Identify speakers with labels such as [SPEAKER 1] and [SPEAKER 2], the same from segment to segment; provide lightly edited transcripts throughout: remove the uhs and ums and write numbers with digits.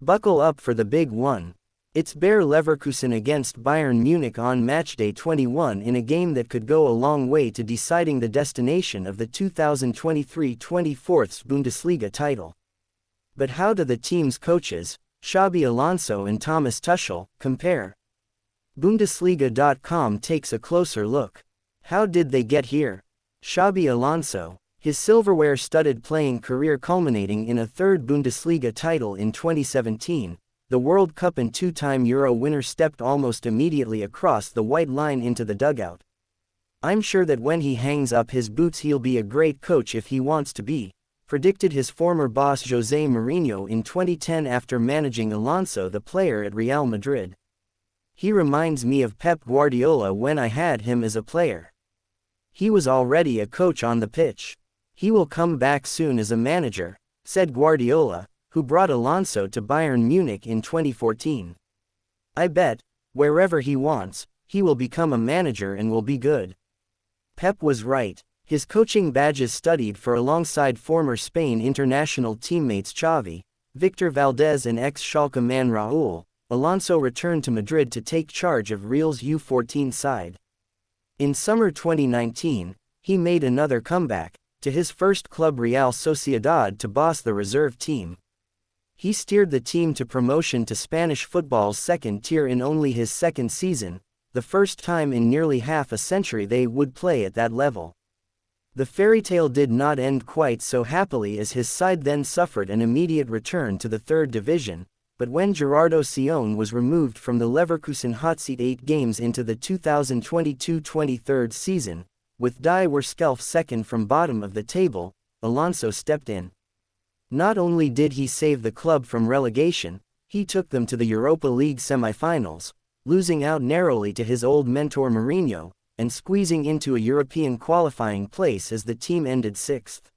[SPEAKER 1] Buckle up for the big one. It's Bayer Leverkusen against Bayern Munich on matchday 21 in a game that could go a long way to deciding the destination of the 2023-24 Bundesliga title. But how do the team's coaches, Xabi Alonso and Thomas Tuchel, compare? Bundesliga.com takes a closer look. How did they get here? Xabi Alonso, his silverware-studded playing career culminating in a third Bundesliga title in 2017, the World Cup and two-time Euro winner stepped almost immediately across the white line into the dugout. "I'm sure that when he hangs up his boots he'll be a great coach if he wants to be," predicted his former boss Jose Mourinho in 2010 after managing Alonso the player at Real Madrid. "He reminds me of Pep Guardiola when I had him as a player. He was already a coach on the pitch. He will come back soon as a manager," said Guardiola, who brought Alonso to Bayern Munich in 2014. "I bet, wherever he wants, he will become a manager and will be good." Pep was right. His coaching badges studied for alongside former Spain international teammates Xavi, Victor Valdez and ex-Schalke man Raúl, Alonso returned to Madrid to take charge of Real's U14 side. In summer 2019, he made another comeback, to his first club Real Sociedad to boss the reserve team. He steered the team to promotion to Spanish football's second tier in only his second season, the first time in nearly half a century they would play at that level. The fairy tale did not end quite so happily as his side then suffered an immediate return to the third division, but when Gerardo Sion was removed from the Leverkusen hot seat 8 games into the 2022-23 season, with Die Werskelf second from bottom of the table, Alonso stepped in. Not only did he save the club from relegation, he took them to the Europa League semi-finals, losing out narrowly to his old mentor Mourinho, and squeezing into a European qualifying place as the team ended 6th.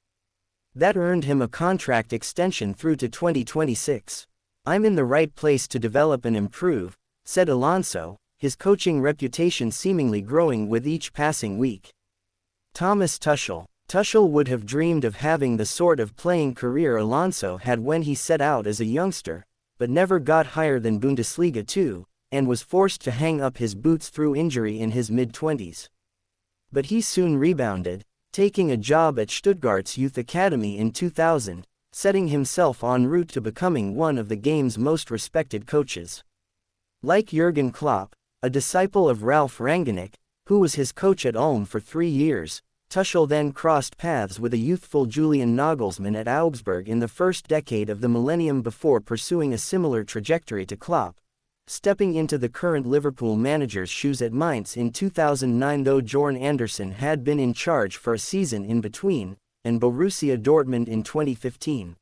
[SPEAKER 1] That earned him a contract extension through to 2026. "I'm in the right place to develop and improve," said Alonso, his coaching reputation seemingly growing with each passing week. Thomas Tuchel. Tuchel would have dreamed of having the sort of playing career Alonso had when he set out as a youngster, but never got higher than Bundesliga 2, and was forced to hang up his boots through injury in his mid-20s. But he soon rebounded, taking a job at Stuttgart's youth academy in 2000, setting himself en route to becoming one of the game's most respected coaches. Like Jurgen Klopp, a disciple of Ralf Rangnick, who was his coach at Ulm for 3 years, Tuchel then crossed paths with a youthful Julian Nagelsmann at Augsburg in the first decade of the millennium before pursuing a similar trajectory to Klopp, stepping into the current Liverpool manager's shoes at Mainz in 2009, though Jorn Anderson had been in charge for a season in between, and Borussia Dortmund in 2015.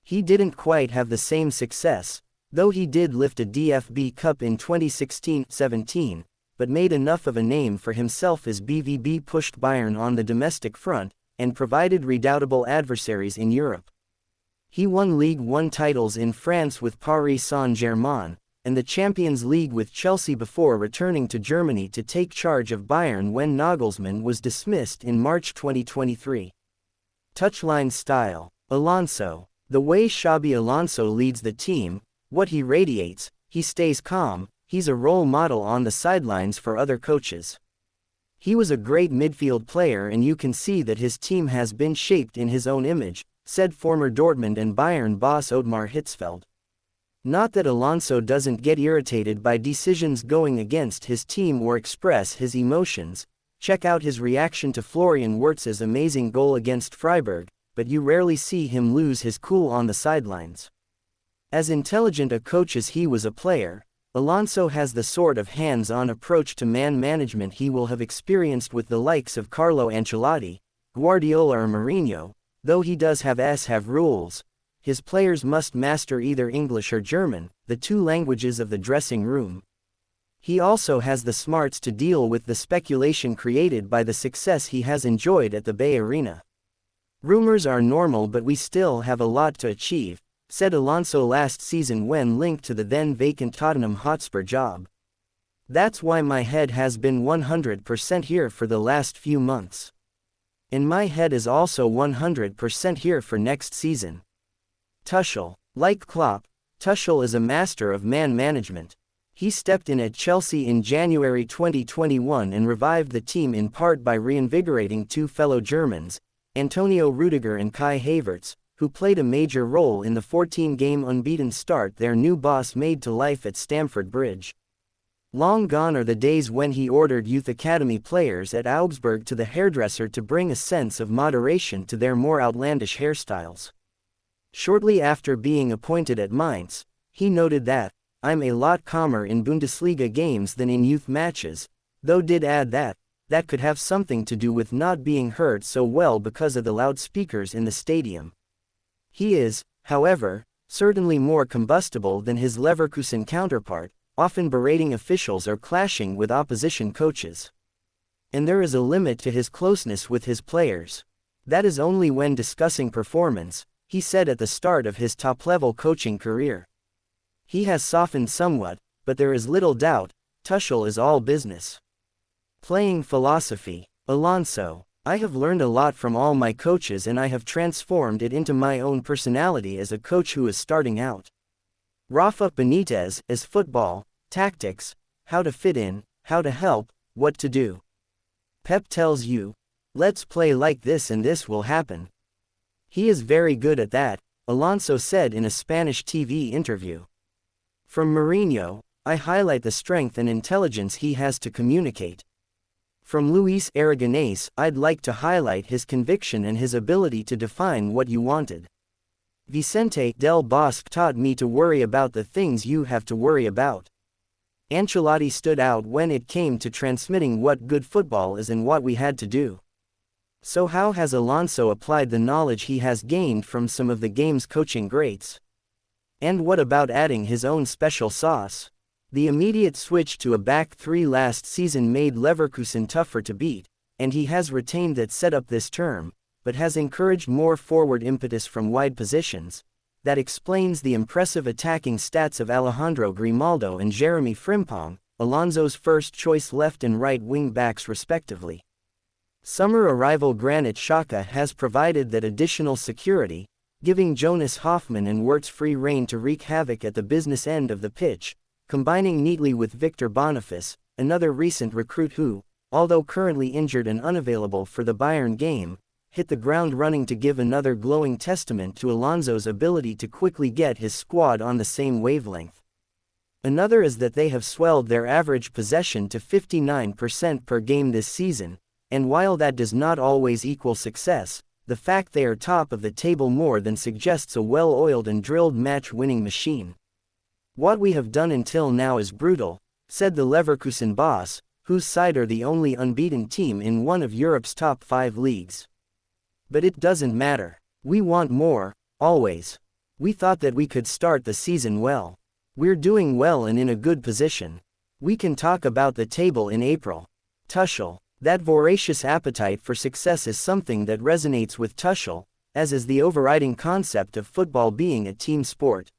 [SPEAKER 1] He didn't quite have the same success, though he did lift a DFB Cup in 2016-17, but made enough of a name for himself as BVB pushed Bayern on the domestic front, and provided redoubtable adversaries in Europe. He won Ligue 1 titles in France with Paris Saint-Germain, and the Champions League with Chelsea before returning to Germany to take charge of Bayern when Nagelsmann was dismissed in March 2023. Touchline style. Alonso. The way Xabi Alonso leads the team, what he radiates, he stays calm, he's a role model on the sidelines for other coaches. He was a great midfield player and you can see that his team has been shaped in his own image, said former Dortmund and Bayern boss Ottmar Hitzfeld. Not that Alonso doesn't get irritated by decisions going against his team or express his emotions. Check out his reaction to Florian Wirtz's amazing goal against Freiburg, but you rarely see him lose his cool on the sidelines. As intelligent a coach as he was a player, Alonso has the sort of hands-on approach to man management he will have experienced with the likes of Carlo Ancelotti, Guardiola or Mourinho, though he does have rules. His players must master either English or German, the two languages of the dressing room. He also has the smarts to deal with the speculation created by the success he has enjoyed at the Bay Arena. "Rumors are normal but we still have a lot to achieve," said Alonso last season when linked to the then vacant Tottenham Hotspur job. "That's why my head has been 100% here for the last few months. And my head is also 100% here for next season." Tuchel. Like Klopp, Tuchel is a master of man management. He stepped in at Chelsea in January 2021 and revived the team in part by reinvigorating two fellow Germans, Antonio Rudiger and Kai Havertz, who played a major role in the 14-game unbeaten start their new boss made to life at Stamford Bridge. Long gone are the days when he ordered youth academy players at Augsburg to the hairdresser to bring a sense of moderation to their more outlandish hairstyles. Shortly after being appointed at Mainz, he noted that, "I'm a lot calmer in Bundesliga games than in youth matches," though did add that could have something to do with not being heard so well because of the loudspeakers in the stadium. He is, however, certainly more combustible than his Leverkusen counterpart, often berating officials or clashing with opposition coaches. And there is a limit to his closeness with his players. That is only when discussing performance, he said at the start of his top-level coaching career. He has softened somewhat, but there is little doubt, Tuchel is all business. Playing philosophy. Alonso. I have learned a lot from all my coaches and I have transformed it into my own personality as a coach who is starting out. Rafa Benitez, as football, tactics, how to fit in, how to help, what to do. Pep tells you, let's play like this and this will happen. He is very good at that, Alonso said in a Spanish TV interview. From Mourinho, I highlight the strength and intelligence he has to communicate. From Luis Aragonés, I'd like to highlight his conviction and his ability to define what you wanted. Vicente Del Bosque taught me to worry about the things you have to worry about. Ancelotti stood out when it came to transmitting what good football is and what we had to do. So how has Alonso applied the knowledge he has gained from some of the game's coaching greats? And what about adding his own special sauce? The immediate switch to a back three last season made Leverkusen tougher to beat, and he has retained that setup this term, but has encouraged more forward impetus from wide positions. That explains the impressive attacking stats of Alejandro Grimaldo and Jeremy Frimpong, Alonso's first-choice left and right wing-backs respectively. Summer arrival Granit Xhaka has provided that additional security, giving Jonas Hoffmann and Wirtz free rein to wreak havoc at the business end of the pitch, combining neatly with Victor Boniface, another recent recruit who, although currently injured and unavailable for the Bayern game, hit the ground running to give another glowing testament to Alonso's ability to quickly get his squad on the same wavelength. Another is that they have swelled their average possession to 59% per game this season, and while that does not always equal success, the fact they are top of the table more than suggests a well-oiled and drilled match-winning machine. What we have done until now is brutal, said the Leverkusen boss, whose side are the only unbeaten team in one of Europe's top 5 leagues. But it doesn't matter. We want more, always. We thought that we could start the season well. We're doing well and in a good position. We can talk about the table in April. Tuchel. That voracious appetite for success is something that resonates with Tuchel, as is the overriding concept of football being a team sport.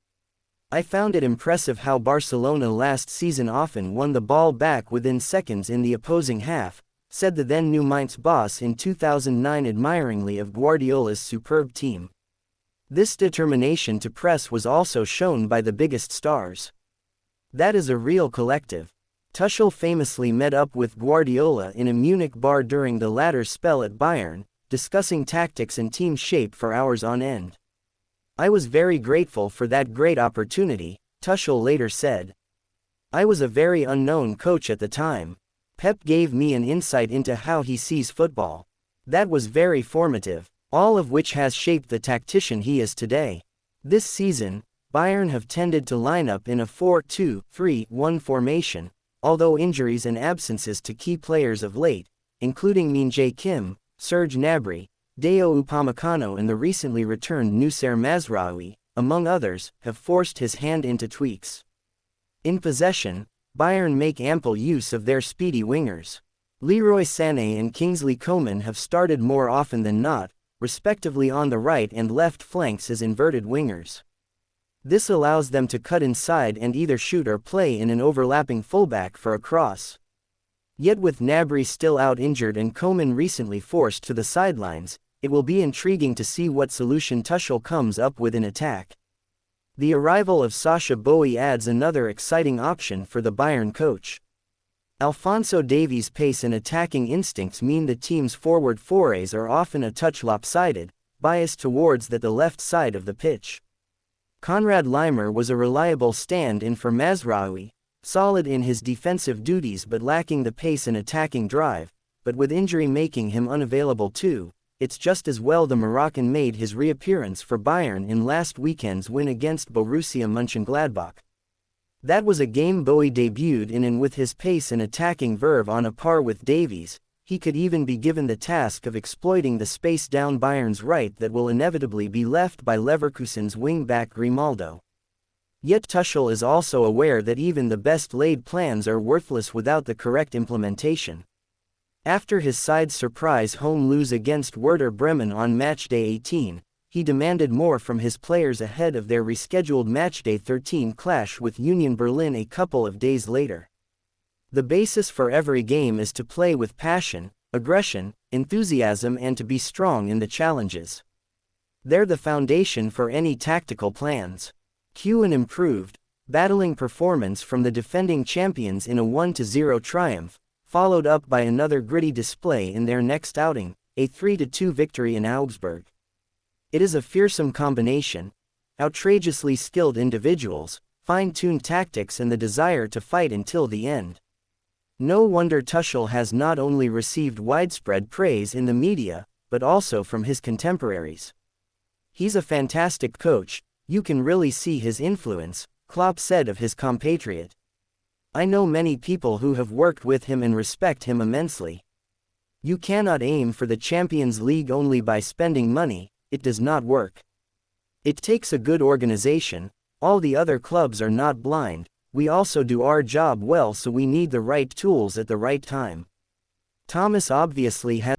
[SPEAKER 1] I found it impressive how Barcelona last season often won the ball back within seconds in the opposing half, said the then new Mainz boss in 2009 admiringly of Guardiola's superb team. This determination to press was also shown by the biggest stars. That is a real collective. Tuchel famously met up with Guardiola in a Munich bar during the latter's spell at Bayern, discussing tactics and team shape for hours on end. I was very grateful for that great opportunity, Tuchel later said. I was a very unknown coach at the time. Pep gave me an insight into how he sees football. That was very formative, all of which has shaped the tactician he is today. This season, Bayern have tended to line up in a 4-2-3-1 formation, although injuries and absences to key players of late, including Min Jae Kim, Serge Gnabry, Deo Upamecano and the recently returned Noussair Mazraoui, among others, have forced his hand into tweaks. In possession, Bayern make ample use of their speedy wingers. Leroy Sané and Kingsley Coman have started more often than not, respectively on the right and left flanks as inverted wingers. This allows them to cut inside and either shoot or play in an overlapping fullback for a cross. Yet with Gnabry still out injured and Coman recently forced to the sidelines, it will be intriguing to see what solution Tuchel comes up with in attack. The arrival of Sacha Boey adds another exciting option for the Bayern coach. Alphonso Davies' pace and attacking instincts mean the team's forward forays are often a touch lopsided, biased towards the left side of the pitch. Konrad Laimer was a reliable stand-in for Mazraoui, solid in his defensive duties but lacking the pace and attacking drive, but with injury making him unavailable too. It's just as well the Moroccan made his reappearance for Bayern in last weekend's win against Borussia Mönchengladbach. That was a game Boey debuted in, and with his pace and attacking verve on a par with Davies, he could even be given the task of exploiting the space down Bayern's right that will inevitably be left by Leverkusen's wing-back Grimaldo. Yet Tuchel is also aware that even the best-laid plans are worthless without the correct implementation. After his side's surprise home lose against Werder Bremen on matchday 18, he demanded more from his players ahead of their rescheduled matchday 13 clash with Union Berlin a couple of days later. The basis for every game is to play with passion, aggression, enthusiasm, and to be strong in the challenges. They're the foundation for any tactical plans. Cue an improved, battling performance from the defending champions in a 1-0 triumph, followed up by another gritty display in their next outing, a 3-2 victory in Augsburg. It is a fearsome combination: outrageously skilled individuals, fine-tuned tactics, and the desire to fight until the end. No wonder Tuchel has not only received widespread praise in the media, but also from his contemporaries. He's a fantastic coach, you can really see his influence, Klopp said of his compatriot. I know many people who have worked with him and respect him immensely. You cannot aim for the Champions League only by spending money, it does not work. It takes a good organization. All the other clubs are not blind, we also do our job well, so we need the right tools at the right time. Thomas obviously had